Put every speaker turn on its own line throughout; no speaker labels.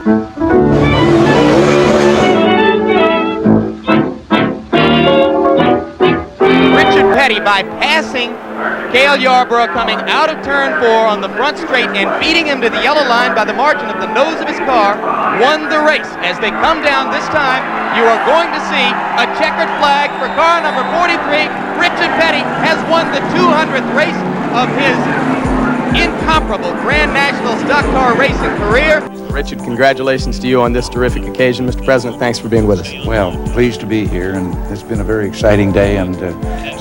Richard Petty, by passing Cale Yarborough coming out of turn 4 on the front straight and beating him to the yellow line by the margin of the nose of his car, won the race. As they come down this time, you are going to see a checkered flag for car number 43. Richard Petty has won the 200th race of his incomparable Grand National stock car racing career.
Richard, congratulations to you on this terrific occasion. Mr. President, thanks for being with us.
Well, pleased to be here, and it's been a very exciting day, and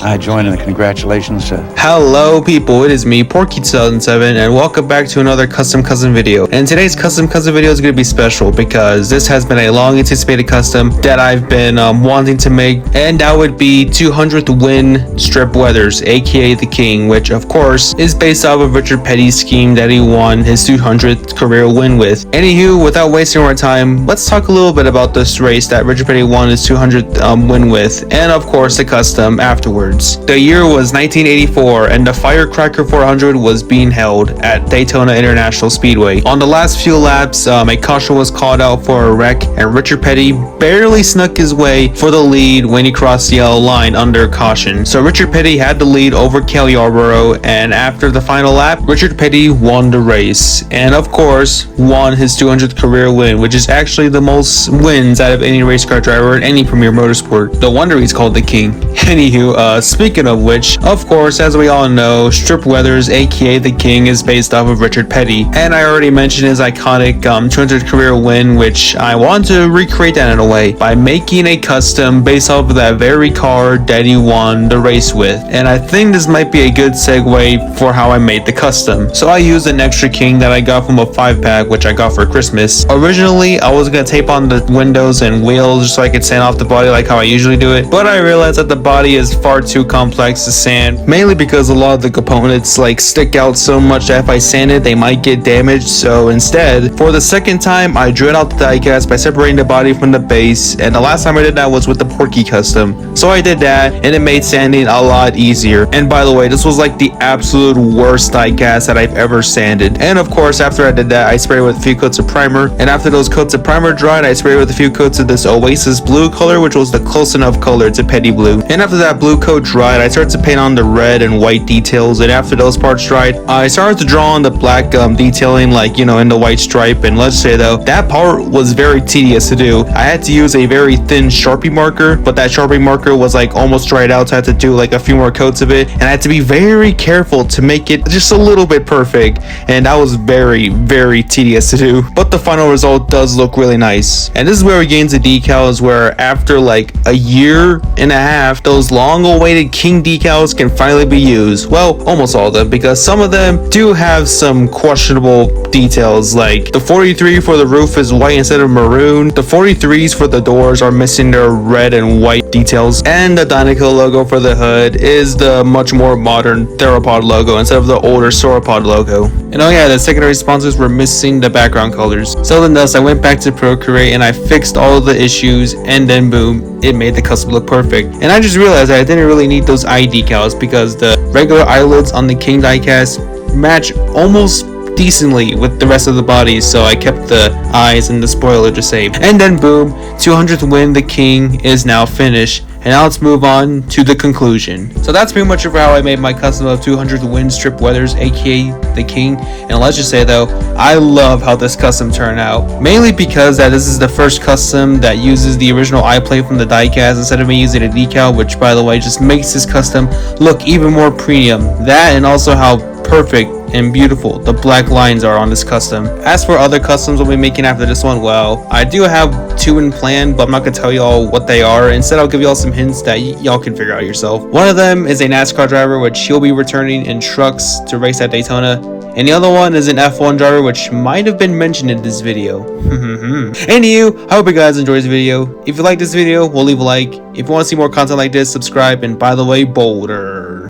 I join in the congratulations.
Hello people, it is me, Porky2007, and welcome back to another custom video. And today's custom video is going to be special because this has been a long anticipated custom that I've been wanting to make, and that would be 200th win Strip Weathers, aka the King, which of course is based off of Richard Petty's scheme that he won his 200th career win with. Anywho, without wasting more time, let's talk a little bit about this race that Richard Petty won his 200th win with, and of course the custom afterwards. The year was 1984, and the Firecracker 400 was being held at Daytona International Speedway. On the last few laps, a caution was called out for a wreck, and Richard Petty barely snuck his way for the lead when he crossed the yellow line under caution. So Richard Petty had the lead over Cale Yarborough, and after the final lap, Richard Petty won the race, and of course won his 200th career win, which is actually the most wins out of any race car driver in any premier motorsport. No wonder he's called the King. Anywho, speaking of which, of course, as we all know, Strip Weathers, aka the King, is based off of Richard Petty, and I already mentioned his iconic 200th career win, which I want to recreate that in a way by making a custom based off of that very car that he won the race with. And I think this might be a good segue for how I made the custom. So I used an extra King that I got from a 5-pack, which I got for Christmas. Originally, I was gonna tape on the windows and wheels so I could sand off the body like how I usually do it, but I realized that the body is far too complex to sand, mainly because a lot of the components stick out so much that if I sand it, they might get damaged. So instead, for the second time, I drew out the diecast by separating the body from the base, and the last time I did that was with the Porky custom. So I did that, and it made sanding a lot easier. And by the way, this was the absolute worst diecast that I've ever sanded. And of course, after I did that, I sprayed with a few coats of primer, and after those coats of primer dried, I sprayed with a few coats of this Oasis blue color, which was the close enough color to Petty blue. And after that blue coat dried, I started to paint on the red and white details, and after those parts dried, I started to draw on the black detailing in the white stripe. And let's say though, that part was very tedious to do. I had to use a very thin Sharpie marker, but that Sharpie marker was almost dried out, so I had to do a few more coats of it, and I had to be very careful to make it just a little bit perfect, and that was very tedious to do. But the final result does look really nice. And this is where we get into decals, where after a year and a half, those long awaited King decals can finally be used. Well, almost all of them, because some of them do have some questionable details, like the 43 for the roof is white instead of maroon. The 43s for the doors are missing their red and white details, and the Dynaco logo for the hood is the much more modern Theropod logo instead of the older Sauropod logo. And oh yeah, the secondary sponsors were missing the background colors. So then thus I went back to Procreate and I fixed all of the issues, and then boom, it made the custom look perfect. And I just realized that I didn't really need those eye decals because the regular eyelids on the King diecast match almost decently with the rest of the body, so I kept the eyes and the spoiler the same. And then boom, 200th win, the King is now finished. And now let's move on to the conclusion. So that's pretty much how I made my custom of 200th win Strip Weathers, aka the King. And let's just say though, I love how this custom turned out, mainly because this is the first custom that uses the original eye plate from the diecast instead of me using a decal, which by the way just makes this custom look even more premium. That, and also how perfect and beautiful the black lines are on this custom. As for other customs we'll be making after this one, well, I do have 2 in plan, but I'm not gonna tell y'all what they are. Instead, I'll give y'all some hints that y'all can figure out yourself. One of them is a NASCAR driver, which he'll be returning in trucks to race at Daytona, and the other one is an F1 driver, which might have been mentioned in this video. Anywho, I hope you guys enjoyed this video. If you like this video, we'll leave a like. If you want to see more content like this, subscribe, and by the way, Boulder.